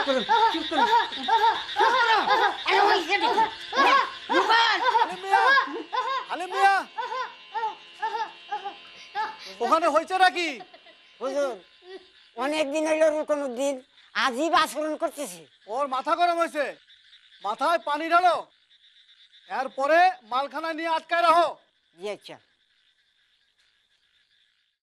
করুন চুপ করুন আরে ওই সেটা আলিম মিয়া ওখানে হয়েছে নাকি? হুজুর অনেকদিন হইল রুকনুদ্দিন আজীব আচরণ করতেছি। ওর মাথা গরম হয়েছে, মাথায় পানি ঢালো, এরপরে মালখানা নিয়ে আটকায় রাখো। জি আচ্ছা।